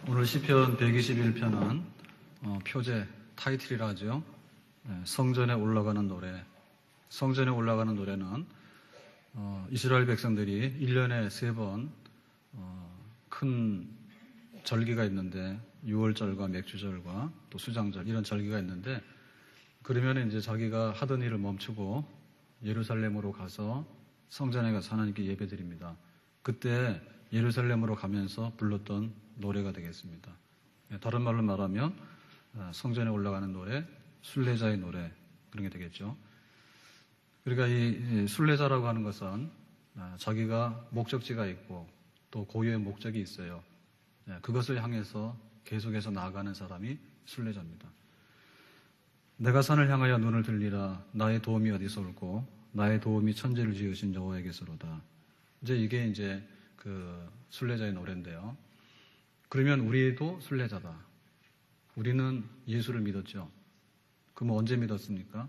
오늘 시편 121편은 표제 타이틀이라 하죠. 성전에 올라가는 노래. 성전에 올라가는 노래는 이스라엘 백성들이 1년에 3번 큰 절기가 있는데 6월절과 맥주절과 또 수장절 이런 절기가 있는데, 그러면 이제 자기가 하던 일을 멈추고 예루살렘으로 가서 성전에 가서 하나님께 예배드립니다. 그때 예루살렘으로 가면서 불렀던 노래가 되겠습니다. 다른 말로 말하면 성전에 올라가는 노래, 순례자의 노래, 그런 게 되겠죠. 그러니까 이 순례자라고 하는 것은 자기가 목적지가 있고 또 고유의 목적이 있어요. 그것을 향해서 계속해서 나아가는 사람이 순례자입니다. 내가 산을 향하여 눈을 들리라. 나의 도움이 어디서 올고 나의 도움이 천지를 지으신 여호와에게서로다. 이게 이제 그 순례자의 노래인데요. 그러면 우리도 순례자다. 우리는 예수를 믿었죠. 그럼 언제 믿었습니까?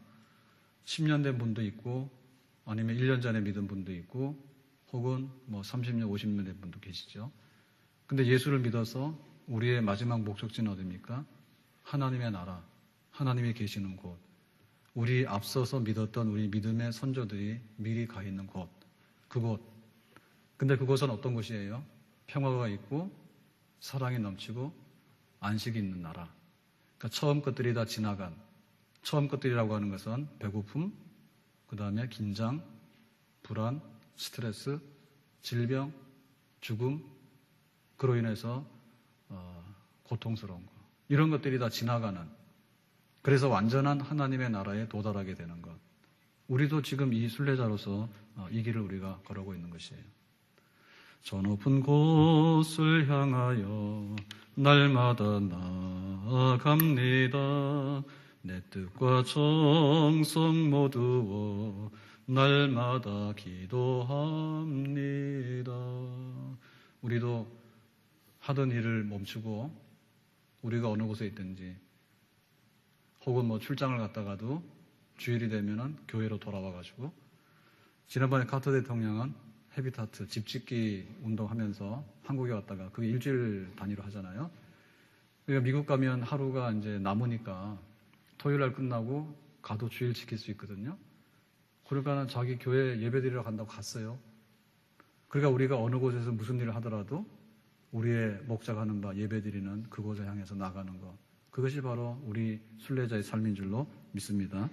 10년 된 분도 있고, 아니면 1년 전에 믿은 분도 있고, 혹은 30년, 50년 된 분도 계시죠. 근데 예수를 믿어서 우리의 마지막 목적지는 어디입니까? 하나님의 나라, 하나님이 계시는 곳, 우리 앞서서 믿었던 우리 믿음의 선조들이 미리 가 있는 곳, 그곳. 근데 그곳은 어떤 곳이에요? 평화가 있고 사랑이 넘치고 안식이 있는 나라. 그러니까 처음 것들이 다 지나간, 처음 것들이라고 하는 것은 배고픔, 그 다음에 긴장, 불안, 스트레스, 질병, 죽음, 그로 인해서 고통스러운 것, 이런 것들이 다 지나가는, 그래서 완전한 하나님의 나라에 도달하게 되는 것. 우리도 지금 이 순례자로서 이 길을 우리가 걸어오고 있는 것이에요. 저 높은 곳을 향하여 날마다 나아갑니다. 내 뜻과 정성 모두어 날마다 기도합니다. 우리도 하던 일을 멈추고 우리가 어느 곳에 있든지, 혹은 출장을 갔다가도 주일이 되면은 교회로 돌아와가지고, 지난번에 카터 대통령은 헤비타트 집짓기 운동하면서 한국에 왔다가 그게 일주일 단위로 하잖아요. 그러니까 미국 가면 하루가 이제 남으니까 토요일 날 끝나고 가도 주일 지킬 수 있거든요. 그러니까 자기 교회 예배드리러 간다고 갔어요. 그러니까 우리가 어느 곳에서 무슨 일을 하더라도 우리의 목적하는 바 예배드리는 그곳을 향해서 나가는 것, 그것이 바로 우리 순례자의 삶인 줄로 믿습니다.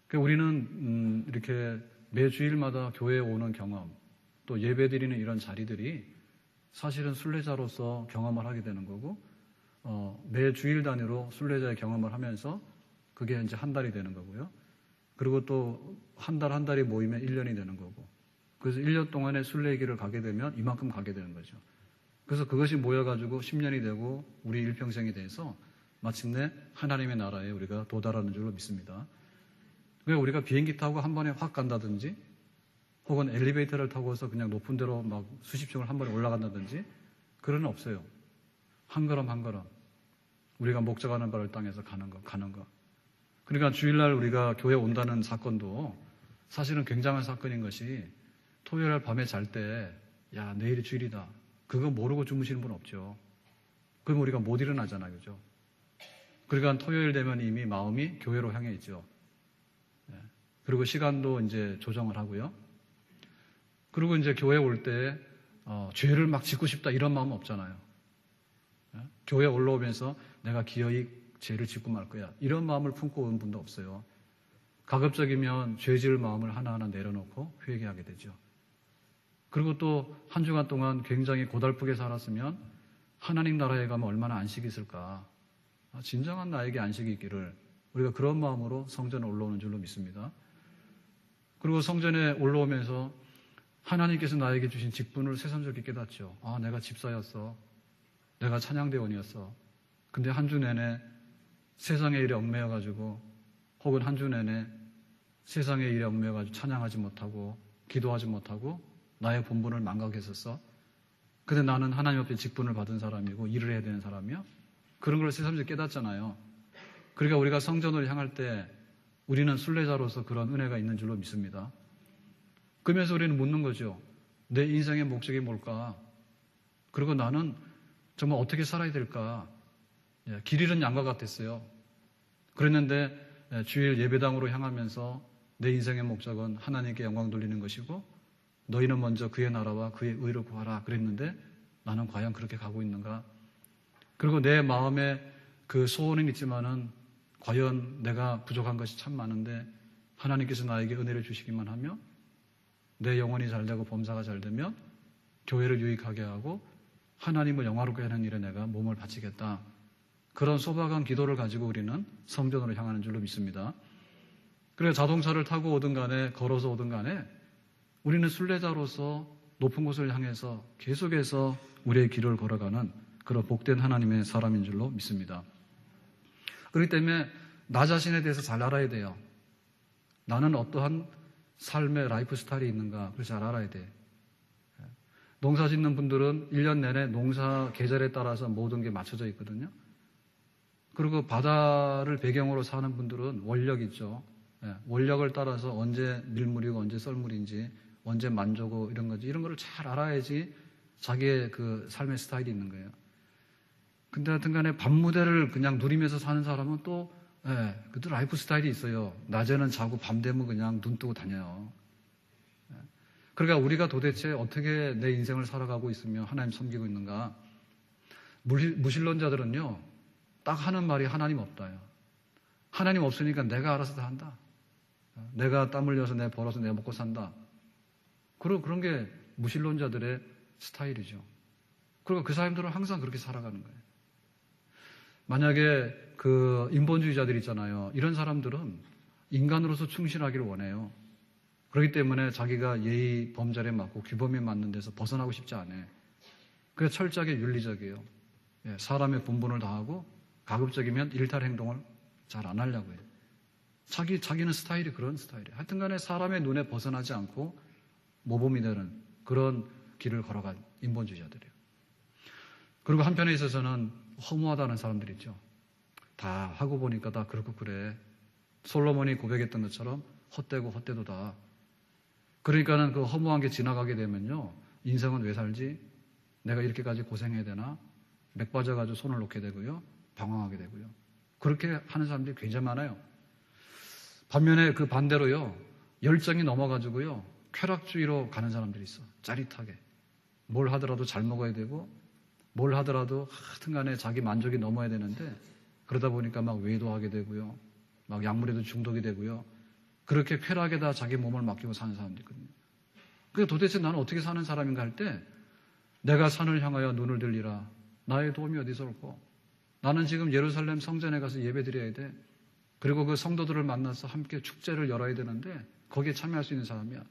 그러니까 우리는 이렇게 매 주일마다 교회에 오는 경험, 또 예배드리는 이런 자리들이 사실은 순례자로서 경험을 하게 되는 거고, 매 주일 단위로 순례자의 경험을 하면서 그게 이제 한 달이 되는 거고요. 그리고 또 한 달 한 달이 모이면 1년이 되는 거고, 그래서 1년 동안의 순례의 길을 가게 되면 이만큼 가게 되는 거죠. 그래서 그것이 모여가지고 10년이 되고 우리 일평생이 돼서 마침내 하나님의 나라에 우리가 도달하는 줄로 믿습니다. 그러니까 우리가 비행기 타고 한 번에 확 간다든지, 혹은 엘리베이터를 타고서 그냥 높은 데로 막 수십 층을 한 번에 올라간다든지, 그런 건 없어요. 한 걸음 한 걸음 우리가 목적하는 바를 땅에서 가는 것. 그러니까 주일날 우리가 교회 온다는 사건도 사실은 굉장한 사건인 것이, 토요일 날 밤에 잘 때 야, 내일이 주일이다, 그거 모르고 주무시는 분 없죠. 그럼 우리가 못 일어나잖아요, 그죠? 그러니까 토요일 되면 이미 마음이 교회로 향해 있죠. 그리고 시간도 이제 조정을 하고요. 그리고 이제 교회 올 때 죄를 막 짓고 싶다 이런 마음 없잖아요. 교회 올라오면서 내가 기어이 죄를 짓고 말 거야, 이런 마음을 품고 온 분도 없어요. 가급적이면 죄 지을 마음을 하나하나 내려놓고 회개하게 되죠. 그리고 또 한 주간 동안 굉장히 고달프게 살았으면 하나님 나라에 가면 얼마나 안식이 있을까, 진정한 나에게 안식이 있기를, 우리가 그런 마음으로 성전에 올라오는 줄로 믿습니다. 그리고 성전에 올라오면서 하나님께서 나에게 주신 직분을 새삼스럽게 깨닫죠. 내가 집사였어, 내가 찬양대원이었어. 근데 한 주 내내 세상의 일에 얽매여가지고, 혹은 한 주 내내 세상의 일에 얽매여가지고 찬양하지 못하고 기도하지 못하고 나의 본분을 망각했었어. 근데 나는 하나님 앞에 직분을 받은 사람이고 일을 해야 되는 사람이야. 그런 걸 새삼스럽게 깨닫잖아요. 그러니까 우리가 성전을 향할 때 우리는 순례자로서 그런 은혜가 있는 줄로 믿습니다. 그러면서 우리는 묻는 거죠. 내 인생의 목적이 뭘까? 그리고 나는 정말 어떻게 살아야 될까? 길 잃은 양과 같았어요. 그랬는데 주일 예배당으로 향하면서 내 인생의 목적은 하나님께 영광 돌리는 것이고 너희는 먼저 그의 나라와 그의 의를 구하라 그랬는데 나는 과연 그렇게 가고 있는가? 그리고 내 마음에 그 소원은 있지만은 과연 내가 부족한 것이 참 많은데 하나님께서 나에게 은혜를 주시기만 하며 내 영혼이 잘 되고 범사가 잘 되면 교회를 유익하게 하고 하나님을 영화롭게 하는 일에 내가 몸을 바치겠다. 그런 소박한 기도를 가지고 우리는 성전으로 향하는 줄로 믿습니다. 그래서 자동차를 타고 오든 간에 걸어서 오든 간에 우리는 순례자로서 높은 곳을 향해서 계속해서 우리의 길을 걸어가는 그런 복된 하나님의 사람인 줄로 믿습니다. 그렇기 때문에 나 자신에 대해서 잘 알아야 돼요. 나는 어떠한 삶의 라이프 스타일이 있는가 그걸 잘 알아야 돼. 농사 짓는 분들은 1년 내내 농사 계절에 따라서 모든 게 맞춰져 있거든요. 그리고 바다를 배경으로 사는 분들은 원력 있죠. 원력을 따라서 언제 밀물이고 언제 썰물인지 언제 만조고 이런 거지. 이런 거를 잘 알아야지 자기의 그 삶의 스타일이 있는 거예요. 근데 하여튼 간에 밤무대를 그냥 누리면서 사는 사람은 또 그것도 라이프 스타일이 있어요. 낮에는 자고 밤 되면 그냥 눈 뜨고 다녀요. 그러니까 우리가 도대체 어떻게 내 인생을 살아가고 있으며 하나님 섬기고 있는가? 무신론자들은요, 딱 하는 말이 하나님 없다요. 하나님 없으니까 내가 알아서 다 한다. 내가 땀 흘려서 내 벌어서 내 먹고 산다. 그런 게 무신론자들의 스타일이죠. 그리고 그 사람들은 항상 그렇게 살아가는 거예요. 만약에 그 인본주의자들 있잖아요. 이런 사람들은 인간으로서 충실하기를 원해요. 그렇기 때문에 자기가 예의 범절에 맞고 규범에 맞는 데서 벗어나고 싶지 않아요. 그래서 철저하게 윤리적이에요. 사람의 본분을 다하고 가급적이면 일탈 행동을 잘 안 하려고 해요. 자기는 스타일이 그런 스타일이에요. 하여튼 간에 사람의 눈에 벗어나지 않고 모범이 되는 그런 길을 걸어간 인본주의자들이에요. 그리고 한편에 있어서는 허무하다는 사람들이 있죠. 다 하고 보니까 다 그렇고 그래. 솔로몬이 고백했던 것처럼 헛되고 헛되도다. 그러니까는 그 허무한 게 지나가게 되면요. 인생은 왜 살지? 내가 이렇게까지 고생해야 되나? 맥 빠져가지고 손을 놓게 되고요. 방황하게 되고요. 그렇게 하는 사람들이 굉장히 많아요. 반면에 그 반대로요. 열정이 넘어가지고요. 쾌락주의로 가는 사람들이 있어. 짜릿하게. 뭘 하더라도 잘 먹어야 되고 뭘 하더라도 하여튼 간에 자기 만족이 넘어야 되는데 그러다 보니까 막 외도하게 되고요. 막 약물에도 중독이 되고요. 그렇게 쾌락에다 자기 몸을 맡기고 사는 사람들이 있거든요. 그래서 도대체 나는 어떻게 사는 사람인가 할 때 내가 산을 향하여 눈을 들리라. 나의 도움이 어디서 올꼬? 나는 지금 예루살렘 성전에 가서 예배 드려야 돼. 그리고 그 성도들을 만나서 함께 축제를 열어야 되는데 거기에 참여할 수 있는 사람이야.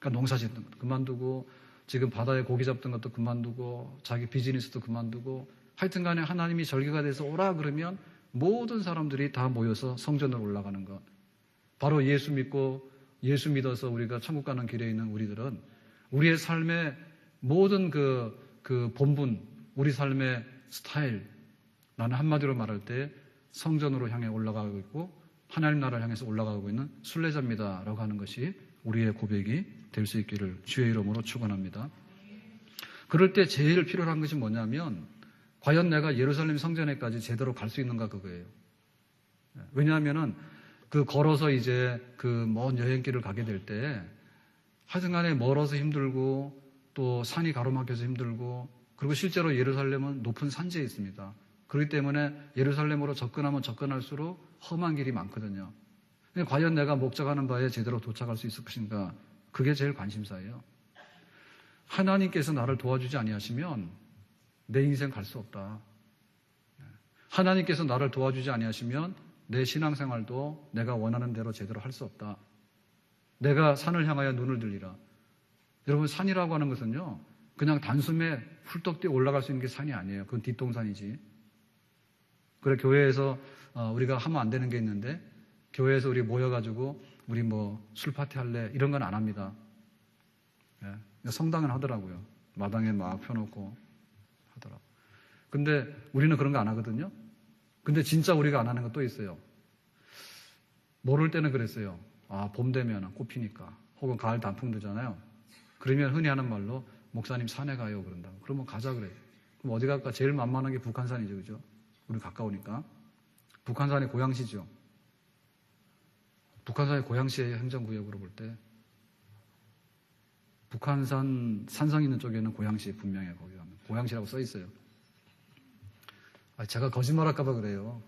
그러니까 농사 짓는 것도 그만두고 지금 바다에 고기 잡던 것도 그만두고 자기 비즈니스도 그만두고 하여튼 간에 하나님이 절기가 돼서 오라 그러면 모든 사람들이 다 모여서 성전으로 올라가는 것. 바로 예수 믿고 예수 믿어서 우리가 천국 가는 길에 있는 우리들은 우리의 삶의 모든 그 본분, 우리 삶의 스타일, 나는 한마디로 말할 때 성전으로 향해 올라가고 있고 하나님 나라를 향해서 올라가고 있는 순례자입니다라고 하는 것이 우리의 고백이 될 수 있기를 주의 이름으로 축원합니다. 그럴 때 제일 필요한 것이 뭐냐면 과연 내가 예루살렘 성전에까지 제대로 갈 수 있는가 그거예요. 왜냐하면은 그 걸어서 이제 그 먼 여행길을 가게 될 때 하여튼간에 멀어서 힘들고 또 산이 가로막혀서 힘들고 그리고 실제로 예루살렘은 높은 산지에 있습니다. 그렇기 때문에 예루살렘으로 접근하면 접근할수록 험한 길이 많거든요. 과연 내가 목적하는 바에 제대로 도착할 수 있을 것인가? 그게 제일 관심사예요. 하나님께서 나를 도와주지 아니하시면 내 인생 갈 수 없다. 하나님께서 나를 도와주지 아니하시면 내 신앙생활도 내가 원하는 대로 제대로 할 수 없다. 내가 산을 향하여 눈을 들리라. 여러분 산이라고 하는 것은요. 그냥 단숨에 훌떡 뛰어 올라갈 수 있는 게 산이 아니에요. 그건 뒷동산이지. 그래 교회에서 우리가 하면 안 되는 게 있는데 교회에서 우리 모여가지고 우리 뭐 술파티 할래 이런 건 안 합니다. 성당은 하더라고요. 마당에 막 펴놓고 하더라고. 근데 우리는 그런 거 안 하거든요. 근데 진짜 우리가 안 하는 거 또 있어요. 모를 때는 그랬어요. 봄 되면 꽃 피니까. 혹은 가을 단풍 되잖아요. 그러면 흔히 하는 말로 목사님 산에 가요 그런다고. 그러면 가자 그래요. 그럼 어디 갈까? 제일 만만한 게 북한산이죠. 그죠? 우리 가까우니까. 북한산이 고양시죠. 북한산이 고양시의 행정구역으로 볼 때 북한산 산성 있는 쪽에는 고양시 분명해요. 거기 가면 고양시라고 써 있어요. 제가 거짓말할까 봐 그래요.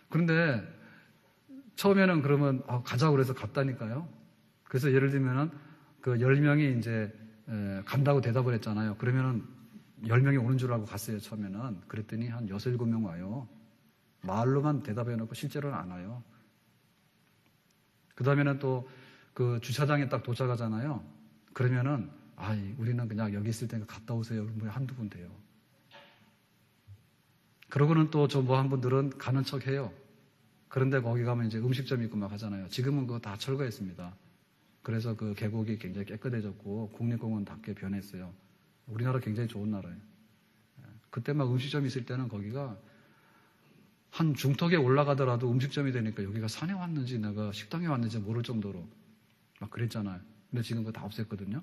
그런데 처음에는 그러면 가자고 그래서 갔다니까요. 그래서 예를 들면은 그 10명이 이제 간다고 대답을 했잖아요. 그러면은 10명이 오는 줄 알고 갔어요. 처음에는. 그랬더니 한 6, 7명 와요. 말로만 대답해 놓고 실제로는 안 와요. 그 다음에는 또 그 주차장에 딱 도착하잖아요. 그러면은 우리는 그냥 여기 있을 테니까 갔다 오세요. 뭐 한두 분 돼요. 그러고는 또 저 뭐 한 분들은 가는 척 해요. 그런데 거기 가면 이제 음식점이 있고 막 하잖아요. 지금은 그거 다 철거했습니다. 그래서 그 계곡이 굉장히 깨끗해졌고 국립공원답게 변했어요. 우리나라 굉장히 좋은 나라예요. 그때 막 음식점이 있을 때는 거기가 한 중턱에 올라가더라도 음식점이 되니까 여기가 산에 왔는지 내가 식당에 왔는지 모를 정도로 막 그랬잖아요. 근데 지금 그거 다 없앴거든요.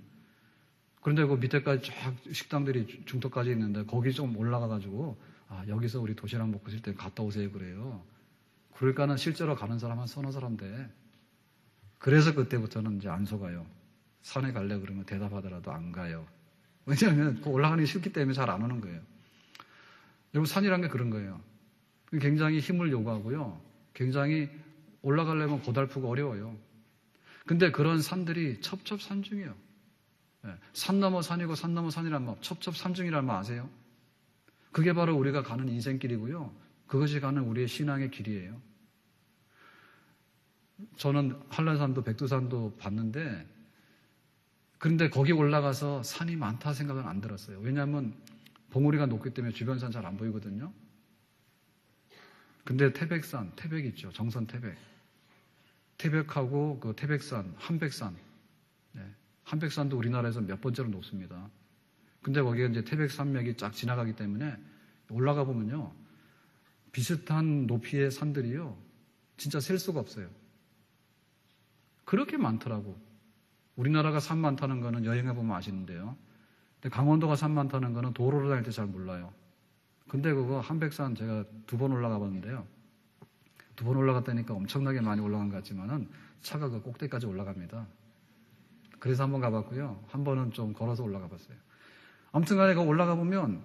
그런데 그 밑에까지 쫙 식당들이 중턱까지 있는데 거기 좀 올라가가지고 여기서 우리 도시락 먹고 있을 때 갔다 오세요 그래요. 그러니까는 실제로 가는 사람 한 서너 사람 돼. 그래서 그때부터는 이제 안 속아요. 산에 갈래 그러면 대답하더라도 안 가요. 왜냐하면 그 올라가는 게 싫기 때문에 잘 안 오는 거예요. 여러분 산이란 게 그런 거예요. 굉장히 힘을 요구하고요. 굉장히 올라가려면 고달프고 어려워요. 근데 그런 산들이 첩첩산중이에요. 산 넘어 산이고 산 넘어 산이란 말, 첩첩산중이라는 말 아세요? 그게 바로 우리가 가는 인생길이고요. 그것이 가는 우리의 신앙의 길이에요. 저는 한라산도 백두산도 봤는데 그런데 거기 올라가서 산이 많다 생각은 안 들었어요. 왜냐하면 봉우리가 높기 때문에 주변 산 잘 안 보이거든요. 근데 태백산, 태백 있죠. 정선 태백. 태백하고 그 태백산, 한백산. 한백산도 우리나라에서 몇 번째로 높습니다. 근데 거기에 이제 태백산맥이 쫙 지나가기 때문에 올라가 보면요. 비슷한 높이의 산들이요. 진짜 셀 수가 없어요. 그렇게 많더라고. 우리나라가 산 많다는 거는 여행해 보면 아시는데요. 근데 강원도가 산 많다는 거는 도로를 다닐 때 잘 몰라요. 근데 그거 한백산 제가 2번 올라가 봤는데요. 2번 올라갔다니까 엄청나게 많이 올라간 것 같지만은 차가 그 꼭대기까지 올라갑니다. 그래서 한번 가봤고요. 한 번은 좀 걸어서 올라가 봤어요. 아무튼 간에 그 올라가 보면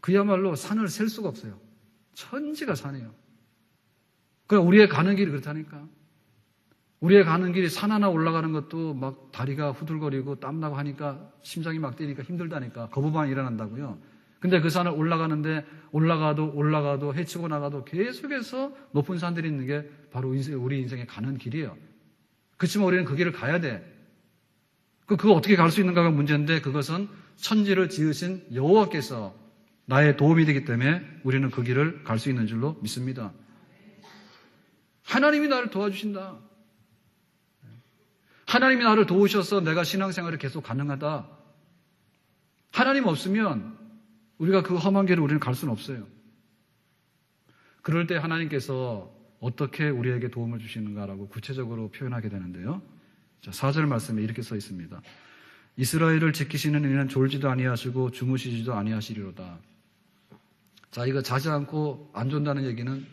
그야말로 산을 셀 수가 없어요. 천지가 산이에요. 그러니까 우리의 가는 길이 그렇다니까. 우리의 가는 길이 산 하나 올라가는 것도 막 다리가 후들거리고 땀나고 하니까 심장이 막 뛰니까 힘들다니까. 거부반이 일어난다고요. 근데 그 산을 올라가는데 올라가도 헤치고 나가도 계속해서 높은 산들이 있는 게 바로 우리 인생의 가는 길이에요. 그렇지만 우리는 그 길을 가야 돼. 그거 어떻게 갈 수 있는가가 문제인데 그것은 천지를 지으신 여호와께서 나의 도움이 되기 때문에 우리는 그 길을 갈 수 있는 줄로 믿습니다. 하나님이 나를 도와주신다. 하나님이 나를 도우셔서 내가 신앙생활이 계속 가능하다. 하나님 없으면 우리가 그 험한 길을 우리는 갈 수는 없어요. 그럴 때 하나님께서 어떻게 우리에게 도움을 주시는가라고 구체적으로 표현하게 되는데요. 자, 4절 말씀에 이렇게 써 있습니다. 이스라엘을 지키시는 이는 졸지도 아니하시고 주무시지도 아니하시리로다. 자, 이거 자지 않고 안 존다는 얘기는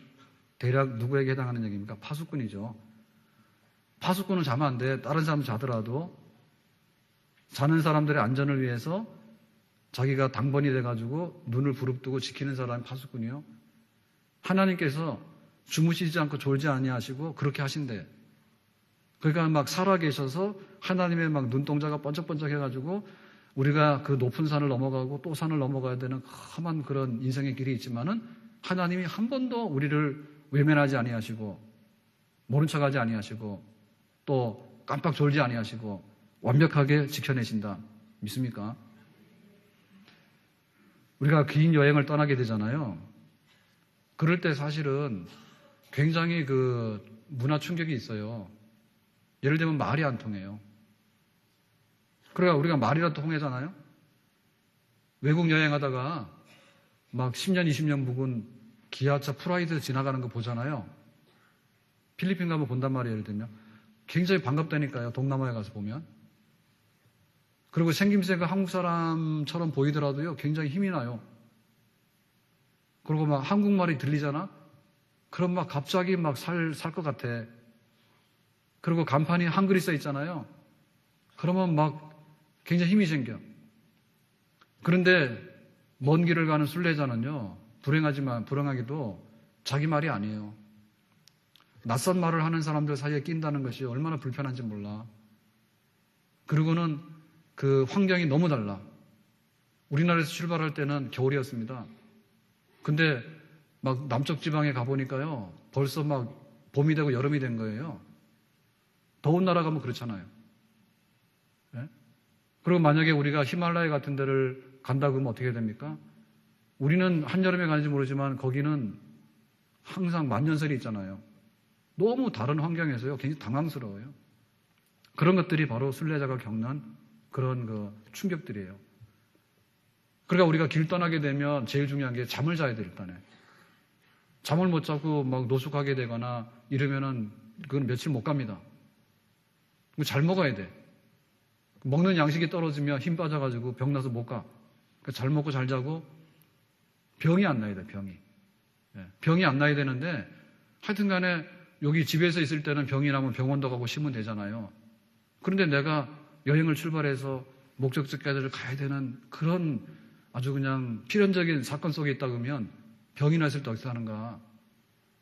대략 누구에게 해당하는 얘기입니까? 파수꾼이죠. 파수꾼은 자면 안 돼. 다른 사람 자더라도 자는 사람들의 안전을 위해서 자기가 당번이 돼가지고 눈을 부릅뜨고 지키는 사람이 파수꾼이요. 하나님께서 주무시지 않고 졸지 아니하시고 그렇게 하신대. 그러니까 막 살아계셔서 하나님의 막 눈동자가 번쩍번쩍 해가지고 우리가 그 높은 산을 넘어가고 또 산을 넘어가야 되는 험한 그런 인생의 길이 있지만은 하나님이 한 번도 우리를 외면하지 아니하시고 모른 척하지 아니하시고 또 깜빡 졸지 아니하시고 완벽하게 지켜내신다. 믿습니까? 우리가 긴 여행을 떠나게 되잖아요. 그럴 때 사실은 굉장히 그 문화 충격이 있어요. 예를 들면 말이 안 통해요. 그러니까 우리가 말이라도 통하잖아요. 외국 여행하다가 막 10년, 20년 묵은 기아차 프라이드 지나가는 거 보잖아요. 필리핀 가면 본단 말이에요. 예를 들면 굉장히 반갑다니까요. 동남아에 가서 보면. 그리고 생김새가 한국 사람처럼 보이더라도요, 굉장히 힘이 나요. 그리고 막 한국말이 들리잖아? 그럼 막 갑자기 막 살 것 같아. 그리고 간판이 한글이 써 있잖아요. 그러면 막 굉장히 힘이 생겨. 그런데 먼 길을 가는 순례자는요, 불행하게도 자기 말이 아니에요. 낯선 말을 하는 사람들 사이에 낀다는 것이 얼마나 불편한지 몰라. 그리고는 그 환경이 너무 달라. 우리나라에서 출발할 때는 겨울이었습니다. 근데 막 남쪽 지방에 가보니까요, 벌써 막 봄이 되고 여름이 된 거예요. 더운 나라 가면 그렇잖아요. 예? 그리고 만약에 우리가 히말라야 같은 데를 간다 그러면 어떻게 됩니까? 우리는 한여름에 가는지 모르지만 거기는 항상 만년설이 있잖아요. 너무 다른 환경에서요, 굉장히 당황스러워요. 그런 것들이 바로 순례자가 겪는 그런 그 충격들이에요. 그러니까 우리가 길 떠나게 되면 제일 중요한 게 잠을 자야 돼, 일단에. 잠을 못 자고 막 노숙하게 되거나 이러면은 그건 며칠 못 갑니다. 잘 먹어야 돼. 먹는 양식이 떨어지면 힘 빠져가지고 병 나서 못 가. 그러니까 잘 먹고 잘 자고 병이 안 나야 돼, 병이. 병이 안 나야 되는데 하여튼 간에 여기 집에서 있을 때는 병이 나면 병원도 가고 쉬면 되잖아요. 그런데 내가 여행을 출발해서 목적지까지를 가야 되는 그런 아주 그냥 필연적인 사건 속에 있다 그러면 병이 났을 때 어떻게 하는가.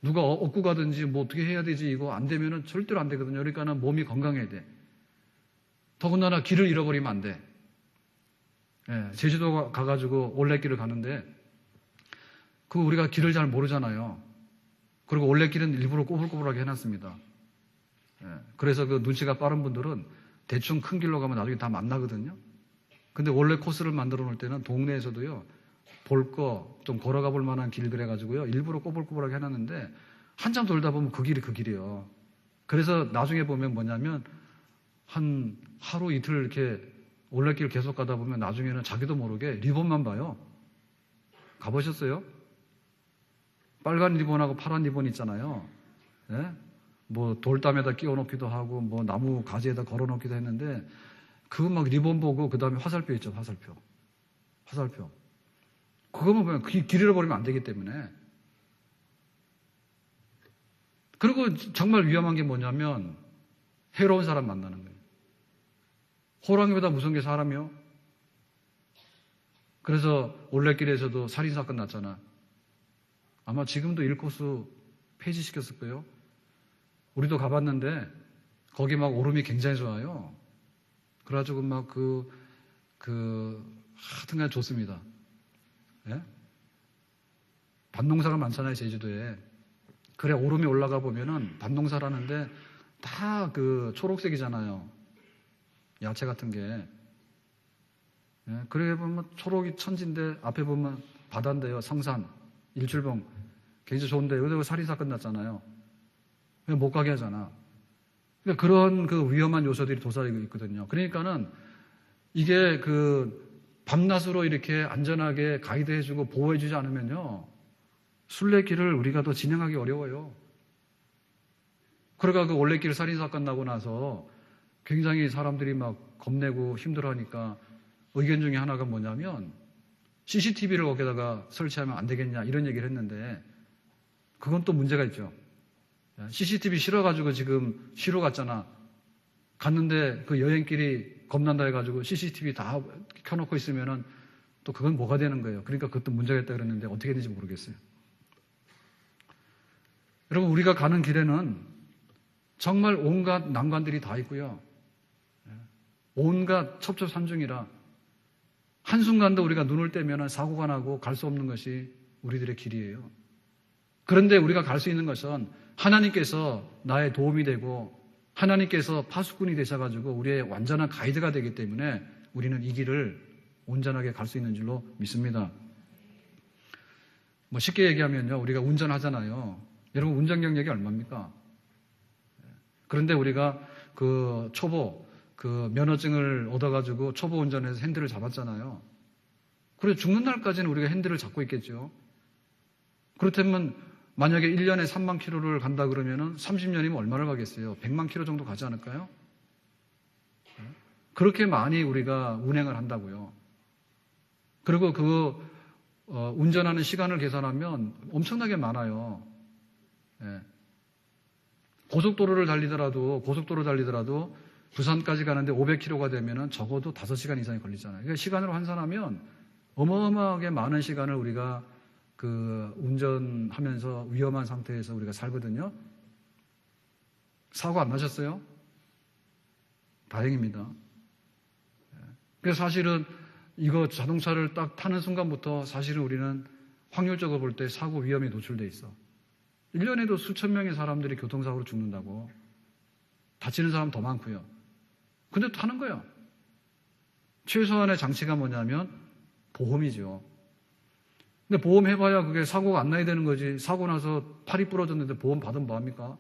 누가 업고 가든지 뭐 어떻게 해야 되지 이거 안 되면은 절대로 안 되거든요. 그러니까는 몸이 건강해야 돼. 더군다나 길을 잃어버리면 안 돼. 제주도 가가지고 올레길을 가는데 우리가 길을 잘 모르잖아요. 그리고 올레길은 일부러 꼬불꼬불하게 해놨습니다. 그래서 그 눈치가 빠른 분들은 대충 큰 길로 가면 나중에 다 만나거든요. 근데 원래 코스를 만들어 놓을 때는 동네에서도요, 볼 거 좀 걸어가 볼 만한 길 그래가지고요, 일부러 꼬불꼬불하게 해놨는데 한참 돌다 보면 그 길이 그 길이에요. 그래서 나중에 보면 뭐냐면 한 하루 이틀 이렇게 올레길 계속 가다 보면 나중에는 자기도 모르게 리본만 봐요. 가보셨어요? 빨간 리본하고 파란 리본 있잖아요. 예? 뭐 돌담에다 끼워놓기도 하고 뭐 나무 가지에다 걸어놓기도 했는데 그 막 리본 보고 그 다음에 화살표 있죠. 화살표. 그거만 보면 길 잃어버리면 안 되기 때문에. 그리고 정말 위험한 게 뭐냐면 해로운 사람 만나는 거예요. 호랑이보다 무서운 게 사람이요. 그래서 올레길에서도 살인사건 났잖아. 아마 지금도 1코스 폐지시켰을 거예요. 우리도 가봤는데 거기 막 오름이 굉장히 좋아요. 그래가지고 막 하여튼간 좋습니다. 예? 밭농사가 많잖아요, 제주도에. 그래, 오름에 올라가 보면은 밭농사라는데 다 그 초록색이잖아요. 야채 같은 게. 예? 그래 보면 초록이 천지인데 앞에 보면 바다인데요, 성산, 일출봉. 굉장히 좋은데 여기서 살인사건 났잖아요. 못 가게 하잖아. 그러니까 그런 그 위험한 요소들이 도사리고 있거든요. 그러니까는 이게 밤낮으로 이렇게 안전하게 가이드 해주고 보호해주지 않으면요, 순례길을 우리가 더 진행하기 어려워요. 그러니까 그 올레길 살인사건 나고 나서 굉장히 사람들이 막 겁내고 힘들어하니까 의견 중에 하나가 뭐냐면 CCTV를 거기다가 설치하면 안 되겠냐 이런 얘기를 했는데 그건 또 문제가 있죠. CCTV 싫어가지고 지금 쉬러 갔잖아. 갔는데 그 여행길이 겁난다 해가지고 CCTV 다 켜놓고 있으면은 또 그건 뭐가 되는 거예요. 그러니까 그것도 문제가 있다 그랬는데 어떻게 되는지 모르겠어요. 여러분, 우리가 가는 길에는 정말 온갖 난관들이 다 있고요. 온갖 첩첩산중이라 한순간도 우리가 눈을 떼면 사고가 나고 갈 수 없는 것이 우리들의 길이에요. 그런데 우리가 갈 수 있는 것은 하나님께서 나의 도움이 되고 하나님께서 파수꾼이 되셔가지고 우리의 완전한 가이드가 되기 때문에 우리는 이 길을 온전하게 갈 수 있는 줄로 믿습니다. 뭐 쉽게 얘기하면요, 우리가 운전하잖아요. 여러분, 운전 경력이 얼마입니까? 그런데 우리가 초보 면허증을 얻어가지고 초보 운전해서 핸들을 잡았잖아요. 그래, 죽는 날까지는 우리가 핸들을 잡고 있겠죠. 그렇다면 만약에 1년에 3만 킬로를 간다 그러면은 30년이면 얼마를 가겠어요? 100만 킬로 정도 가지 않을까요? 그렇게 많이 우리가 운행을 한다고요. 그리고 운전하는 시간을 계산하면 엄청나게 많아요. 예. 고속도로를 달리더라도 부산까지 가는데 500km가 되면은 적어도 5시간 이상이 걸리잖아요. 그러니까 시간으로 환산하면 어마어마하게 많은 시간을 우리가 운전하면서 위험한 상태에서 우리가 살거든요. 사고 안 나셨어요? 다행입니다. 그래서 사실은 이거 자동차를 딱 타는 순간부터 사실은 우리는 확률적으로 볼 때 사고 위험에 노출돼 있어. 1년에도 수천 명의 사람들이 교통사고로 죽는다고. 다치는 사람 더 많고요. 근데 타는 거야. 최소한의 장치가 뭐냐면 보험이죠. 근데 보험 해봐야 그게 사고가 안 나야 되는 거지. 사고 나서 팔이 부러졌는데 보험 받으면 뭐합니까?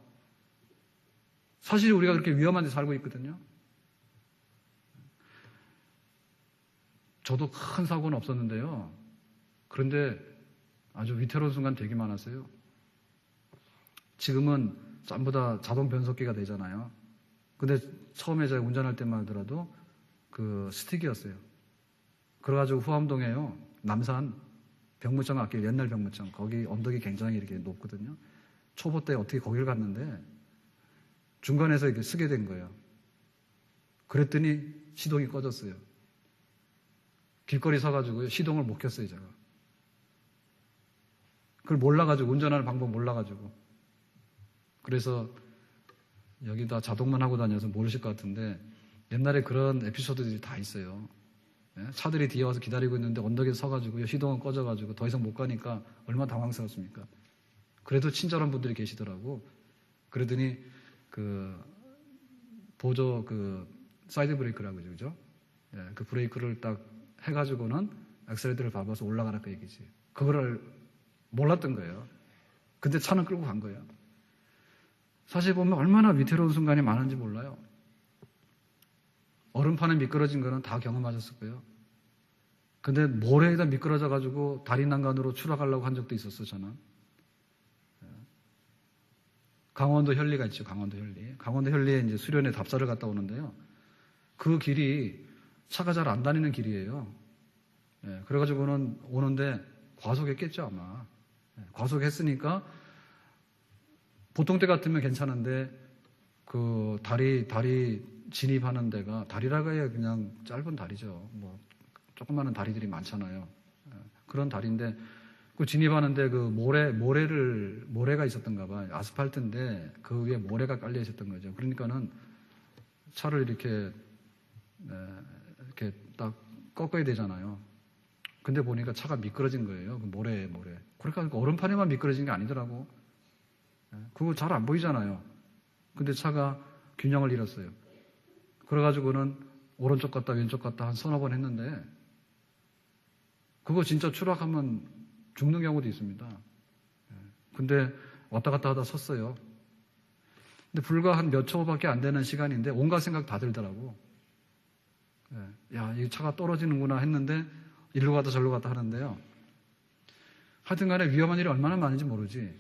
사실 우리가 그렇게 위험한 데 살고 있거든요. 저도 큰 사고는 없었는데요. 그런데 아주 위태로운 순간 되게 많았어요. 지금은 전부 다 자동 변속기가 되잖아요. 근데 처음에 제가 운전할 때만 하더라도 스틱이었어요. 그래가지고 후암동에요. 남산 병무청 앞길, 옛날 병무청. 거기 언덕이 굉장히 이렇게 높거든요. 초보 때 어떻게 거길 갔는데 중간에서 이렇게 쓰게 된 거예요. 그랬더니 시동이 꺼졌어요. 길거리 서가지고 시동을 못 켰어요, 제가. 그걸 몰라가지고, 운전하는 방법 몰라가지고. 그래서 여기다 자동만 하고 다녀서 모르실 것 같은데 옛날에 그런 에피소드들이 다 있어요. 차들이 뒤에 와서 기다리고 있는데 언덕에 서가지고 시동은 꺼져가지고 더 이상 못 가니까 얼마나 당황스럽습니까? 그래도 친절한 분들이 계시더라고. 그러더니 보조 사이드 브레이크라고 그러죠. 그 브레이크를 딱 해가지고는 엑셀레이터를 밟아서 올라가라 그 얘기지. 그거를 몰랐던 거예요. 근데 차는 끌고 간 거예요. 사실 보면 얼마나 위태로운 순간이 많은지 몰라요. 얼음판에 미끄러진 거는 다 경험하셨을 거예요. 근데 모래에다 미끄러져가지고 다리 난간으로 추락하려고 한 적도 있었어, 저는. 강원도 현리가 있죠, 강원도 현리. 강원도 현리에 이제 수련회 답사를 갔다 오는데요. 그 길이 차가 잘 안 다니는 길이에요. 그래가지고는 오는데 과속했겠죠, 아마. 과속했으니까 보통 때 같으면 괜찮은데 다리 진입하는 데가 다리라고 해야 그냥 짧은 다리죠. 뭐 조그마한 다리들이 많잖아요. 그런 다리인데 그 진입하는데 모래가 있었던가 봐요. 아스팔트인데 그 위에 모래가 깔려 있었던 거죠. 그러니까는 차를 이렇게 딱 꺾어야 되잖아요. 근데 보니까 차가 미끄러진 거예요. 그 모래. 그러니까 얼음판에만 미끄러진 게 아니더라고. 그거 잘 안 보이잖아요. 근데 차가 균형을 잃었어요. 그래가지고는 오른쪽 갔다 왼쪽 갔다 한 서너 번 했는데 그거 진짜 추락하면 죽는 경우도 있습니다. 근데 왔다 갔다 하다 섰어요. 근데 불과 한 몇 초밖에 안 되는 시간인데 온갖 생각 다 들더라고. 야, 이 차가 떨어지는구나 했는데 일로 갔다 절로 갔다 하는데요. 하여튼 간에 위험한 일이 얼마나 많은지 모르지.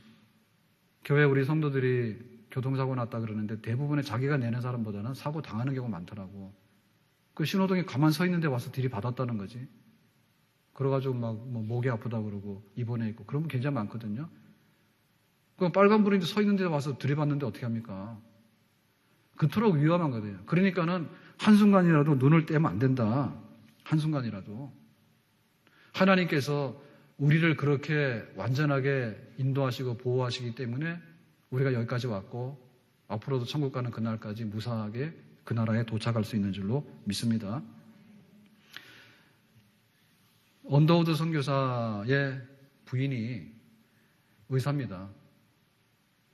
교회 우리 성도들이 교통사고 났다 그러는데 대부분의 자기가 내는 사람보다는 사고 당하는 경우가 많더라고. 그 신호등에 가만 서 있는데 와서 들이받았다는 거지. 그래가지고 목이 아프다 그러고 입원해 있고 그러면 굉장히 많거든요. 그 빨간불인데 서 있는데 와서 들이받는데 어떻게 합니까? 그토록 위험한 거거든요. 그러니까는 한순간이라도 눈을 떼면 안 된다. 한순간이라도. 하나님께서 우리를 그렇게 완전하게 인도하시고 보호하시기 때문에 우리가 여기까지 왔고 앞으로도 천국 가는 그날까지 무사하게 그 나라에 도착할 수 있는 줄로 믿습니다. 언더우드 선교사의 부인이 의사입니다.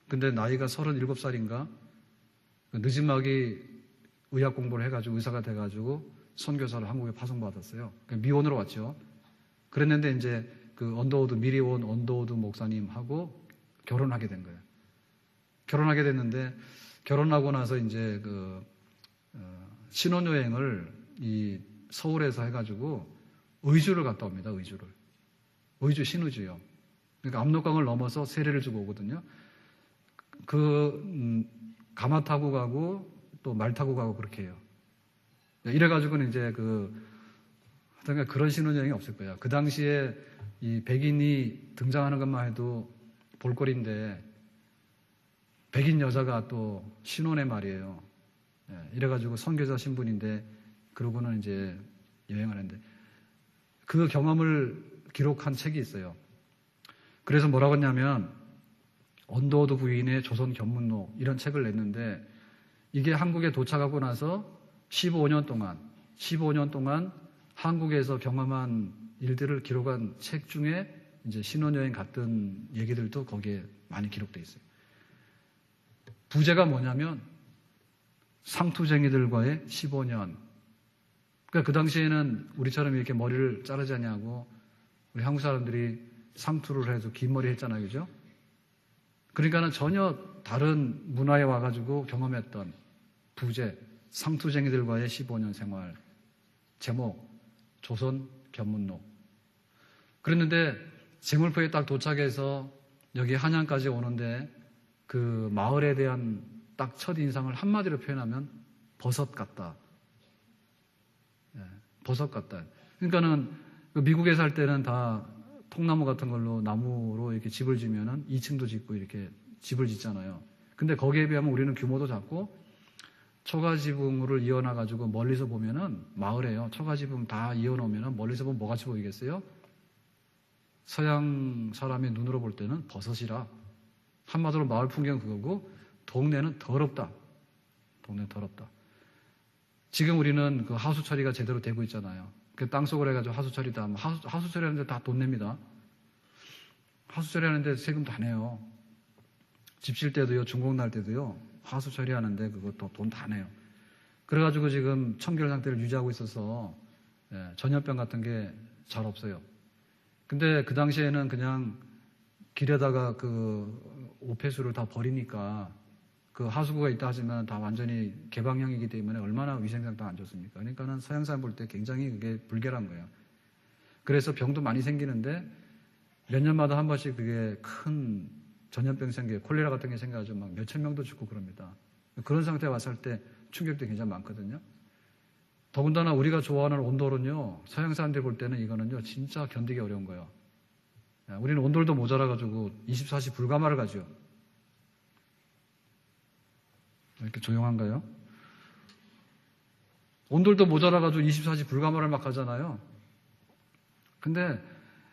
근데 나이가 37살인가 늦지막이 의학 공부를 해가지고 의사가 돼가지고 선교사를 한국에 파송받았어요. 미혼으로 왔죠. 그랬는데 이제 미리 온 언더우드 목사님하고 결혼하게 된 거예요. 결혼하게 됐는데 결혼하고 나서 이제 신혼여행을 이 서울에서 해가지고 의주를 갔다 옵니다. 의주 신의주요. 그러니까 압록강을 넘어서 세례를 주고 오거든요. 가마 타고 가고 또 말 타고 가고 그렇게 해요. 이래가지고는 이제 하여튼 그런 신혼여행이 없을 거야. 그 당시에 이 백인이 등장하는 것만 해도 볼거리인데, 백인 여자가 또 신혼에 말이에요. 이래가지고 선교사 신분인데, 그러고는 이제 여행하는데, 그 경험을 기록한 책이 있어요. 그래서 뭐라고 했냐면, 언더우드 부인의 조선 견문록, 이런 책을 냈는데, 이게 한국에 도착하고 나서 15년 동안 한국에서 경험한 일들을 기록한 책 중에 이제 신혼여행 갔던 얘기들도 거기에 많이 기록되어 있어요. 부제가 뭐냐면 상투쟁이들과의 15년. 그러니까 그 당시에는 우리처럼 이렇게 머리를 자르지 않냐고 우리 한국 사람들이 상투를 해서 긴 머리 했잖아요. 그죠? 그러니까는 전혀 다른 문화에 와가지고 경험했던 부제, 상투쟁이들과의 15년 생활. 제목, 조선 견문록. 그랬는데 징물포에 딱 도착해서 여기 한양까지 오는데 그 마을에 대한 딱 첫인상을 한마디로 표현하면 버섯 같다. 버섯 같다. 그러니까는 미국에 살 때는 다 통나무 같은 걸로 나무로 이렇게 집을 지면은 2층도 짓고 이렇게 집을 짓잖아요. 근데 거기에 비하면 우리는 규모도 작고 초가지붕을 이어놔가지고 멀리서 보면은 마을에요. 초가지붕 다 이어놓으면은 멀리서 보면 뭐같이 보이겠어요? 서양 사람의 눈으로 볼 때는 버섯이라. 한마디로 마을 풍경 그거고 동네는 더럽다. 동네 더럽다. 지금 우리는 그 하수 처리가 제대로 되고 있잖아요. 그 땅속을 해가지고 하수 처리다. 하수 처리하는데 다 돈 냅니다. 하수 처리하는데 세금 다 내요. 집 질 때도요, 준공 날 때도요, 하수 처리하는데 그것도 돈 다 내요. 그래가지고 지금 청결 상태를 유지하고 있어서 전염병 같은 게 잘 없어요. 근데 그 당시에는 그냥 길에다가 그 오폐수를 다 버리니까 그 하수구가 있다 하지만 다 완전히 개방형이기 때문에 얼마나 위생상도 안 좋습니까? 그러니까는 서양 사람 볼 때 굉장히 그게 불결한 거예요. 그래서 병도 많이 생기는데 몇 년마다 한 번씩 그게 큰 전염병 생겨요. 콜레라 같은 게 생겨가지고 막 몇천 명도 죽고 그럽니다. 그런 상태에 왔을 때 충격도 굉장히 많거든요. 더군다나 우리가 좋아하는 온돌은요, 서양 사람들이 볼 때는 이거는요, 진짜 견디기 어려운 거예요. 우리는 온돌도 모자라가지고 24시 불가마를 가죠. 이렇게 조용한가요? 온돌도 모자라가지고 24시 불가마를 막 가잖아요. 근데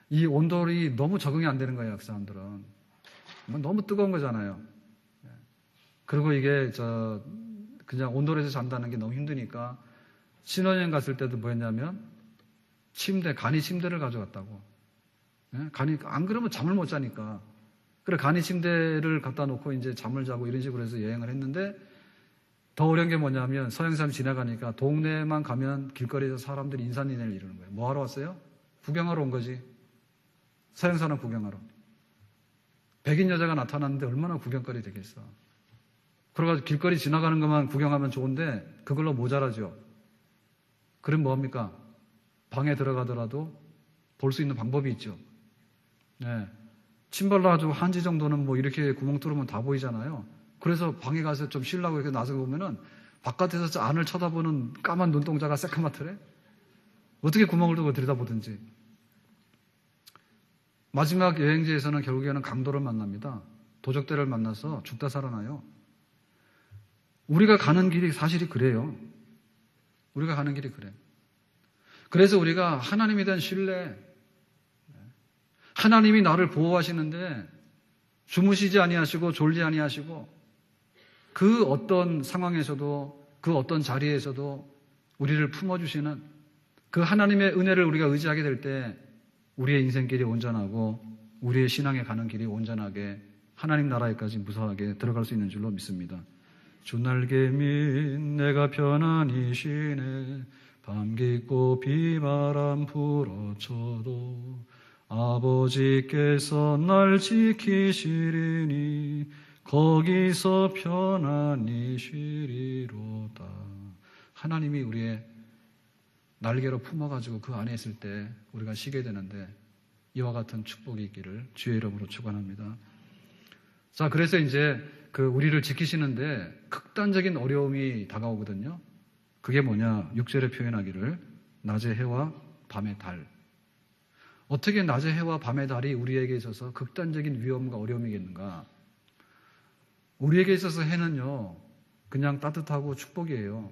이 온돌이 너무 적응이 안 되는 거예요, 그 사람들은. 너무 뜨거운 거잖아요. 그리고 이게 그냥 온돌에서 잔다는 게 너무 힘드니까 신혼여행 갔을 때도 뭐였냐면 간이 침대를 가져갔다고. 간이 안 그러면 잠을 못 자니까. 그래 간이 침대를 갖다 놓고 이제 잠을 자고 이런 식으로 해서 여행을 했는데 더 어려운 게 뭐냐면 서양 사람 지나가니까 동네만 가면 길거리에서 사람들이 인사인해를 이러는 거예요. 뭐 하러 왔어요? 구경하러 온 거지. 서양 사람 구경하러. 백인 여자가 나타났는데 얼마나 구경거리 되겠어. 그래가지고 길거리 지나가는 것만 구경하면 좋은데 그걸로 모자라죠. 그럼 뭐합니까? 방에 들어가더라도 볼 수 있는 방법이 있죠. 침 발라가지고 한지 정도는 뭐 이렇게 구멍 뚫으면 다 보이잖아요. 그래서 방에 가서 좀 쉬려고 이렇게 나서 보면은 바깥에서 안을 쳐다보는 까만 눈동자가 새까맣더래. 어떻게 구멍을 뚫고 들여다보든지. 마지막 여행지에서는 결국에는 강도를 만납니다. 도적들을 만나서 죽다 살아나요. 우리가 가는 길이 사실이 그래요. 우리가 가는 길이 그래. 그래서 우리가 하나님에 대한 신뢰, 하나님이 나를 보호하시는데 주무시지 아니하시고 졸지 아니하시고 그 어떤 상황에서도 그 어떤 자리에서도 우리를 품어주시는 그 하나님의 은혜를 우리가 의지하게 될 때 우리의 인생길이 온전하고 우리의 신앙에 가는 길이 온전하게 하나님 나라에까지 무사하게 들어갈 수 있는 줄로 믿습니다. 주 날개 밑 내가 편안히 쉬네 밤 깊고 비바람 불어쳐도 아버지께서 날 지키시리니 거기서 편안히 쉬리로다. 하나님이 우리의 날개로 품어가지고 그 안에 있을 때 우리가 쉬게 되는데 이와 같은 축복이 있기를 주의 이름으로 축원합니다. 자, 그래서 이제 우리를 지키시는데 극단적인 어려움이 다가오거든요. 그게 뭐냐? 6절에 표현하기를 낮의 해와 밤의 달. 어떻게 낮의 해와 밤의 달이 우리에게 있어서 극단적인 위험과 어려움이겠는가? 우리에게 있어서 해는요, 그냥 따뜻하고 축복이에요.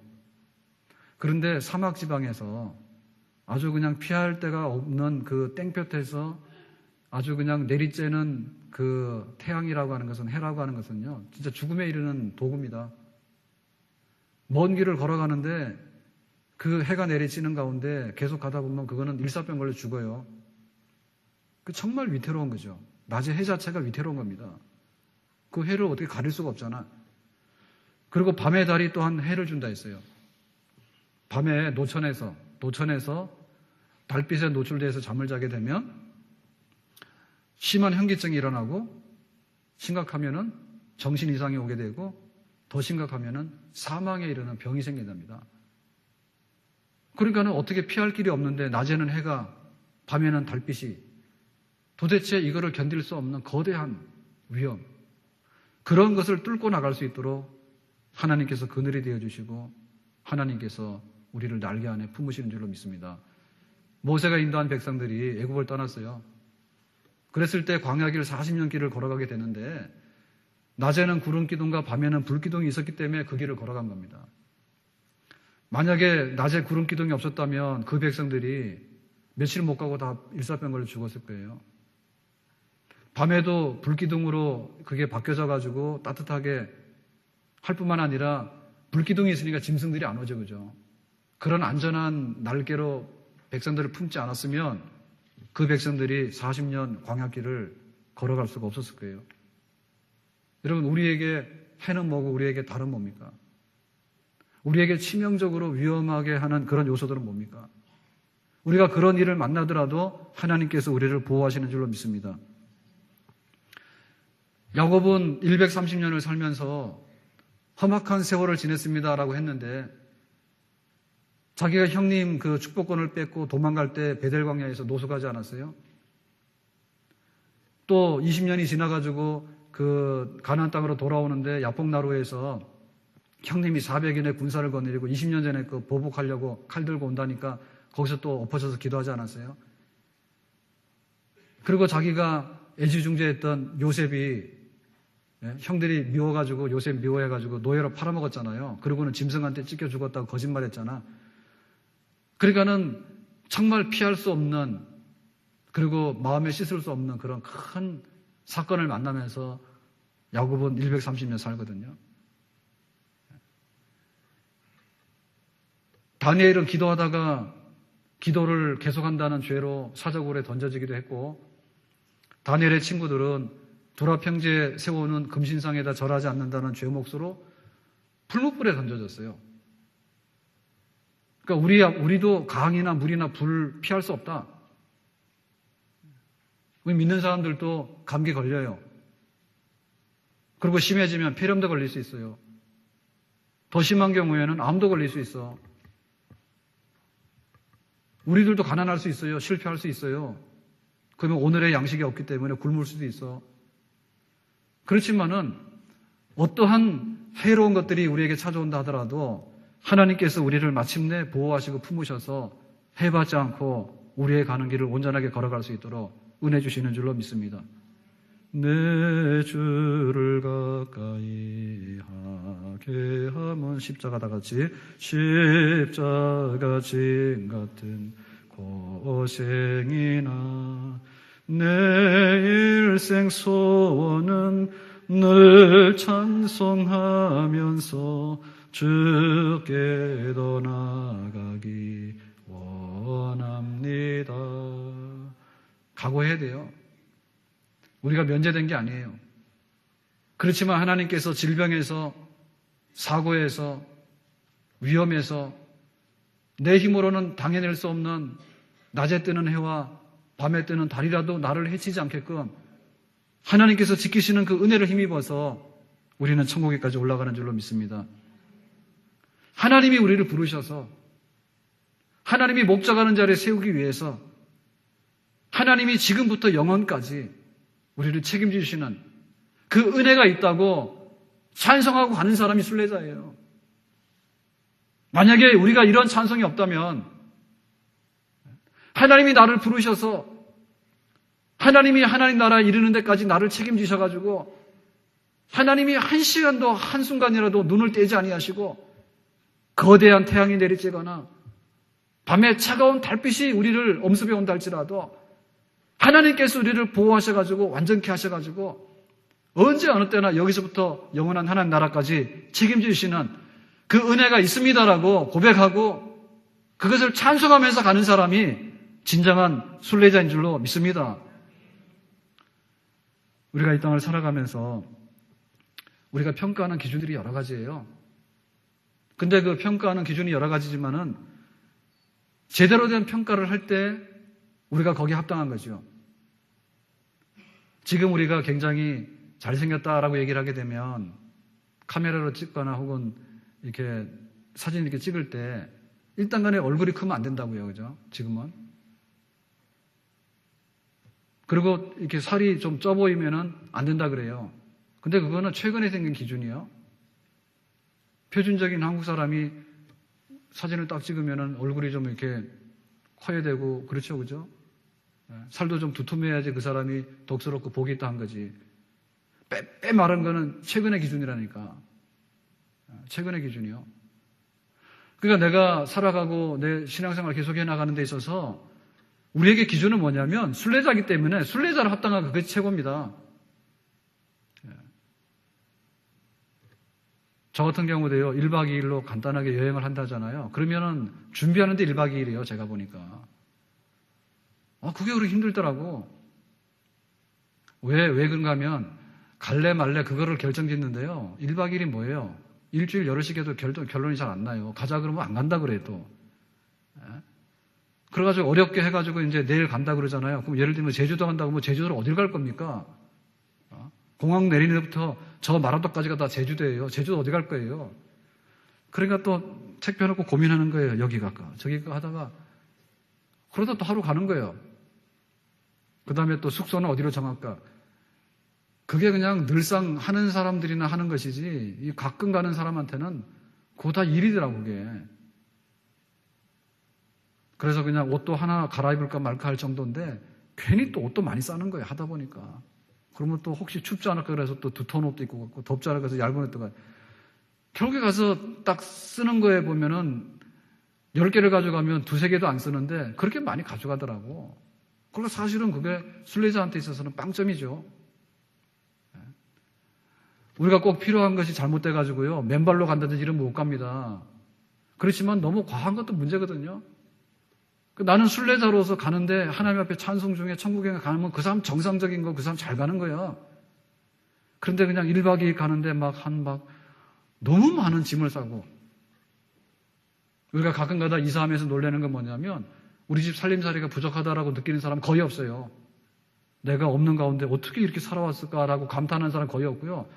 그런데 사막 지방에서 아주 그냥 피할 데가 없는 그 땡볕에서 아주 그냥 내리쬐는 그 태양이라고 하는 것은, 해라고 하는 것은요, 진짜 죽음에 이르는 도구입니다. 먼 길을 걸어가는데 그 해가 내리쬐는 가운데 계속 가다 보면 그거는 일사병 걸려 죽어요. 그 정말 위태로운 거죠. 낮의 해 자체가 위태로운 겁니다. 그 해를 어떻게 가릴 수가 없잖아. 그리고 밤의 달이 또한 해를 준다 했어요. 밤에 노천에서 달빛에 노출돼서 잠을 자게 되면 심한 현기증이 일어나고, 심각하면은 정신 이상이 오게 되고, 더 심각하면은 사망에 이르는 병이 생긴답니다. 그러니까는 어떻게 피할 길이 없는데 낮에는 해가, 밤에는 달빛이, 도대체 이거를 견딜 수 없는 거대한 위험, 그런 것을 뚫고 나갈 수 있도록 하나님께서 그늘이 되어주시고 하나님께서 우리를 날개 안에 품으시는 줄로 믿습니다. 모세가 인도한 백성들이 애굽을 떠났어요. 그랬을 때 광야길 40년 길을 걸어가게 되는데 낮에는 구름 기둥과 밤에는 불 기둥이 있었기 때문에 그 길을 걸어간 겁니다. 만약에 낮에 구름 기둥이 없었다면 그 백성들이 며칠 못 가고 다 일사병 걸려 죽었을 거예요. 밤에도 불 기둥으로 그게 바뀌어져 가지고 따뜻하게 할 뿐만 아니라 불 기둥이 있으니까 짐승들이 안 오죠, 그죠? 그런 안전한 날개로 백성들을 품지 않았으면 그 백성들이 40년 광야길을 걸어갈 수가 없었을 거예요. 여러분, 우리에게 해는 뭐고 우리에게 달은 뭡니까? 우리에게 치명적으로 위험하게 하는 그런 요소들은 뭡니까? 우리가 그런 일을 만나더라도 하나님께서 우리를 보호하시는 줄로 믿습니다. 야곱은 130년을 살면서 험악한 세월을 지냈습니다라고 했는데 자기가 형님 그 축복권을 뺏고 도망갈 때 베델 광야에서 노숙하지 않았어요? 또 20년이 지나가지고 그 가나안 땅으로 돌아오는데 야복나루에서 형님이 400인의 군사를 거느리고 20년 전에 그 보복하려고 칼 들고 온다니까 거기서 또 엎어져서 기도하지 않았어요? 그리고 자기가 애지중지했던 요셉이 형들이 미워가지고 요셉 미워해가지고 노예로 팔아먹었잖아요. 그리고는 짐승한테 찢겨 죽었다고 거짓말했잖아. 그러니까는 정말 피할 수 없는, 그리고 마음에 씻을 수 없는 그런 큰 사건을 만나면서 야곱은 130년 살거든요. 다니엘은 기도하다가 기도를 계속한다는 죄로 사자굴에 던져지기도 했고, 다니엘의 친구들은 두라 평지에 세우는 금신상에다 절하지 않는다는 죄 몫으로 풀무불에 던져졌어요. 그러니까 우리도 강이나 물이나 불 피할 수 없다. 우리 믿는 사람들도 감기 걸려요. 그리고 심해지면 폐렴도 걸릴 수 있어요. 더 심한 경우에는 암도 걸릴 수 있어. 우리들도 가난할 수 있어요. 실패할 수 있어요. 그러면 오늘의 양식이 없기 때문에 굶을 수도 있어. 그렇지만은 어떠한 해로운 것들이 우리에게 찾아온다 하더라도 하나님께서 우리를 마침내 보호하시고 품으셔서 해받지 않고 우리의 가는 길을 온전하게 걸어갈 수 있도록 은혜 주시는 줄로 믿습니다. 내 주를 가까이 하게 함은 십자가 다 같이 십자가 진 같은 고생이나 내 일생 소원은 늘 찬송하면서 주께도 나가기 원합니다. 각오해야 돼요. 우리가 면제된 게 아니에요. 그렇지만 하나님께서 질병에서, 사고에서, 위험에서 내 힘으로는 당해낼 수 없는 낮에 뜨는 해와 밤에 뜨는 달이라도 나를 해치지 않게끔 하나님께서 지키시는 그 은혜를 힘입어서 우리는 천국에까지 올라가는 줄로 믿습니다. 하나님이 우리를 부르셔서 하나님이 목적하는 자리에 세우기 위해서 하나님이 지금부터 영원까지 우리를 책임지시는 그 은혜가 있다고 찬성하고 가는 사람이 순례자예요. 만약에 우리가 이런 찬송이 없다면 하나님이 나를 부르셔서 하나님이 하나님 나라에 이르는 데까지 나를 책임지셔가지고 하나님이 한 시간도 한순간이라도 눈을 떼지 아니하시고 거대한 태양이 내리쬐거나 밤에 차가운 달빛이 우리를 엄습해 온다 할지라도 하나님께서 우리를 보호하셔가지고 완전케 하셔가지고 언제 어느 때나 여기서부터 영원한 하나님 나라까지 책임지시는 그 은혜가 있습니다라고 고백하고 그것을 찬송하면서 가는 사람이 진정한 순례자인 줄로 믿습니다. 우리가 이 땅을 살아가면서 우리가 평가하는 기준들이 여러 가지예요. 근데 그 평가하는 기준이 여러 가지지만은 제대로 된 평가를 할 때 우리가 거기에 합당한 거죠. 지금 우리가 굉장히 잘생겼다라고 얘기를 하게 되면 카메라로 찍거나 혹은 이렇게 사진 이렇게 찍을 때 일단 간에 얼굴이 크면 안 된다고요. 그죠? 지금은. 그리고 이렇게 살이 좀 쪄 보이면은 안 된다 그래요. 근데 그거는 최근에 생긴 기준이에요. 표준적인 한국 사람이 사진을 딱 찍으면은 얼굴이 좀 이렇게 커야 되고 그렇죠. 그죠? 살도 좀 두툼해야지 그 사람이 덕스럽고 복이 있다 한 거지. 빼 마른 거는 최근의 기준이라니까. 최근의 기준이요. 그러니까 내가 살아가고 내 신앙생활을 계속해 나가는 데 있어서 우리에게 기준은 뭐냐면 순례자이기 때문에 순례자를 합당한 그것이 최고입니다. 저 같은 경우도요, 1박 2일로 간단하게 여행을 한다잖아요. 그러면은 준비하는데 1박 2일이에요, 제가 보니까. 그게 그렇게 힘들더라고. 왜 그런가 하면, 갈래 말래 그거를 결정짓는데요. 1박 2일이 뭐예요? 일주일 여럿이 해도 결론이 잘 안 나요. 가자 그러면 안 간다 그래, 또. 그래가지고 어렵게 해가지고 이제 내일 간다 그러잖아요. 그럼 예를 들면 제주도 간다고 하면 제주도를 어딜 갈 겁니까? 공항 내리는 데부터 저 마라도까지가 다 제주도예요. 제주도 어디 갈 거예요? 그러니까 또 책 펴놓고 고민하는 거예요. 여기 갈까? 저기 갈까? 하다가 그러다 또 하루 가는 거예요. 그 다음에 또 숙소는 어디로 정할까? 그게 그냥 늘상 하는 사람들이나 하는 것이지 이 가끔 가는 사람한테는 그거 다 일이더라고 그게. 그래서 그냥 옷도 하나 갈아입을까 말까 할 정도인데 괜히 또 옷도 많이 싸는 거예요. 하다 보니까. 그러면 또 혹시 춥지 않을까 그래서 또 두터운 옷도 입고 갔고 덥지 않을까 해서 얇은 옷도 가고 결국에 가서 딱 쓰는 거에 보면은 10개를 가져가면 2-3개도 안 쓰는데 그렇게 많이 가져가더라고. 그러니까 사실은 그게 순례자한테 있어서는 빵점이죠. 우리가 꼭 필요한 것이 잘못돼가지고요. 맨발로 간다든지 이러면 못 갑니다. 그렇지만 너무 과한 것도 문제거든요. 나는 순례자로서 가는데 하나님 앞에 찬송 중에 천국에 가면 그 사람 정상적인 거 그 사람 잘 가는 거야. 그런데 그냥 1박 2일 가는데 막 너무 많은 짐을 싸고 우리가 가끔 가다 이사하면서 놀라는 건 뭐냐면 우리 집 살림살이가 부족하다라고 느끼는 사람 거의 없어요. 내가 없는 가운데 어떻게 이렇게 살아왔을까라고 감탄하는 사람 거의 없고요.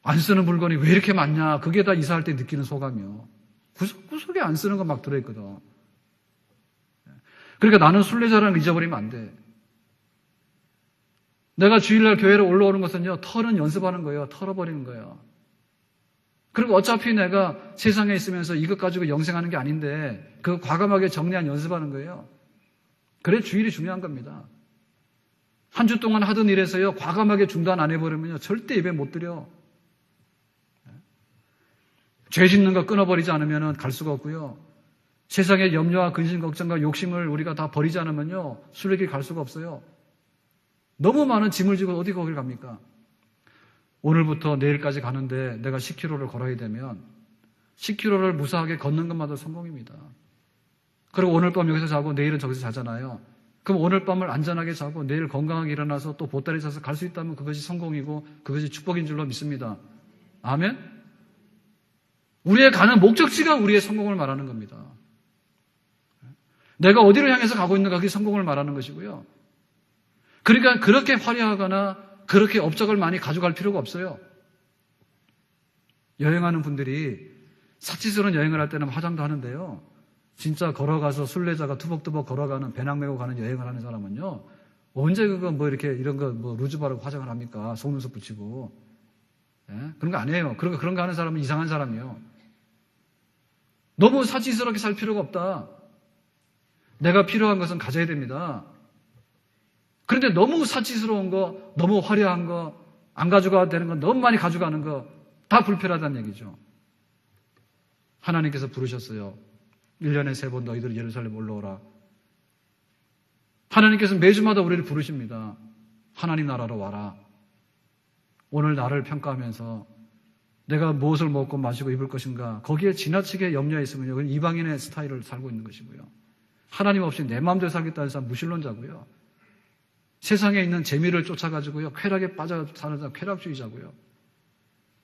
안 쓰는 물건이 왜 이렇게 많냐 그게 다 이사할 때 느끼는 소감이요. 구석에 안 쓰는 거 막 들어있거든. 그러니까 나는 순례자라는 걸 잊어버리면 안 돼. 내가 주일날 교회로 올라오는 것은요, 털은 연습하는 거예요. 털어버리는 거예요. 그리고 어차피 내가 세상에 있으면서 이것 가지고 영생하는 게 아닌데 그거 과감하게 정리한 연습하는 거예요. 그래 주일이 중요한 겁니다. 한 주 동안 하던 일에서요, 과감하게 중단 안 해버리면요, 절대 예배 못 드려. 죄 짓는 거 끊어버리지 않으면 갈 수가 없고요. 세상의 염려와 근심, 걱정과 욕심을 우리가 다 버리지 않으면요, 순례길 갈 수가 없어요. 너무 많은 짐을 지고 어디 거길 갑니까? 오늘부터 내일까지 가는데 내가 10km를 걸어야 되면 10km를 무사하게 걷는 것마다 성공입니다. 그리고 오늘 밤 여기서 자고 내일은 저기서 자잖아요. 그럼 오늘 밤을 안전하게 자고 내일 건강하게 일어나서 또 보따리 싸서 갈 수 있다면 그것이 성공이고 그것이 축복인 줄로 믿습니다. 아멘? 우리의 가는 목적지가 우리의 성공을 말하는 겁니다. 내가 어디를 향해서 가고 있는가 그게 성공을 말하는 것이고요. 그러니까 그렇게 화려하거나 그렇게 업적을 많이 가져갈 필요가 없어요. 여행하는 분들이 사치스러운 여행을 할 때는 화장도 하는데요. 진짜 걸어가서 순례자가 투벅투벅 걸어가는 배낭 메고 가는 여행을 하는 사람은요. 언제 그거 뭐 이렇게 이런 거 뭐 루즈 바르고 화장을 합니까? 속눈썹 붙이고. 예? 그런 거 안 해요. 그런 거 하는 사람은 이상한 사람이에요. 너무 사치스럽게 살 필요가 없다. 내가 필요한 것은 가져야 됩니다. 그런데 너무 사치스러운 거, 너무 화려한 거, 안 가져가도 되는 거, 너무 많이 가져가는 거, 다 불편하다는 얘기죠. 하나님께서 부르셨어요. 1년에 3번 너희들 예루살렘 올라오라. 하나님께서 매주마다 우리를 부르십니다. 하나님 나라로 와라. 오늘 나를 평가하면서 내가 무엇을 먹고 마시고 입을 것인가, 거기에 지나치게 염려해 있으면 이건 이방인의 스타일을 살고 있는 것이고요. 하나님 없이 내 마음대로 살겠다는 사람 무신론자고요. 세상에 있는 재미를 쫓아가지고요, 쾌락에 빠져 사는 사람 쾌락주의자고요.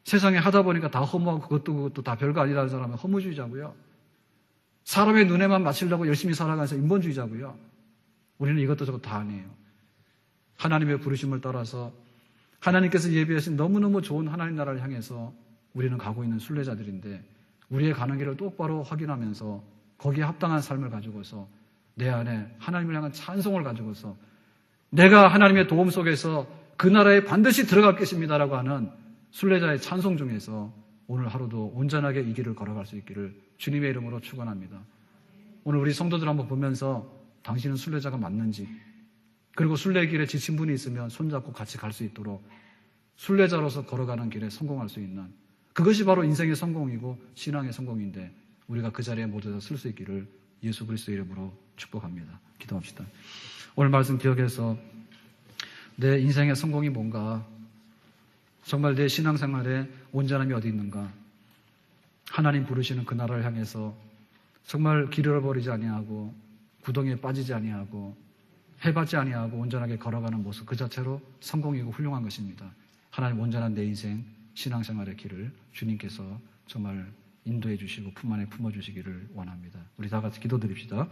세상에 하다 보니까 다 허무하고 그것도 다 별거 아니라는 사람은 허무주의자고요. 사람의 눈에만 맞추려고 열심히 살아가는 사람 인본주의자고요. 우리는 이것도 저것도 다 아니에요. 하나님의 부르심을 따라서 하나님께서 예비하신 너무너무 좋은 하나님 나라를 향해서 우리는 가고 있는 순례자들인데, 우리의 가는 길을 똑바로 확인하면서 거기에 합당한 삶을 가지고서 내 안에 하나님을 향한 찬송을 가지고서 내가 하나님의 도움 속에서 그 나라에 반드시 들어갈 것입니다라고 하는 순례자의 찬송 중에서 오늘 하루도 온전하게 이 길을 걸어갈 수 있기를 주님의 이름으로 축원합니다. 오늘 우리 성도들 한번 보면서 당신은 순례자가 맞는지, 그리고 순례길에 지친 분이 있으면 손잡고 같이 갈 수 있도록 순례자로서 걸어가는 길에 성공할 수 있는, 그것이 바로 인생의 성공이고 신앙의 성공인데, 우리가 그 자리에 모두 쓸 수 있기를 예수 그리스도의 이름으로 축복합니다. 기도합시다. 오늘 말씀 기억해서 내 인생의 성공이 뭔가, 정말 내 신앙생활에 온전함이 어디 있는가, 하나님 부르시는 그 나라를 향해서 정말 길을 잃어버리지 아니하고 구덩이에 빠지지 아니하고 해받지 아니하고 온전하게 걸어가는 모습 그 자체로 성공이고 훌륭한 것입니다. 하나님 온전한 내 인생 신앙생활의 길을 주님께서 정말 인도해 주시고 품 안에 품어주시기를 원합니다. 우리 다 같이 기도드립시다.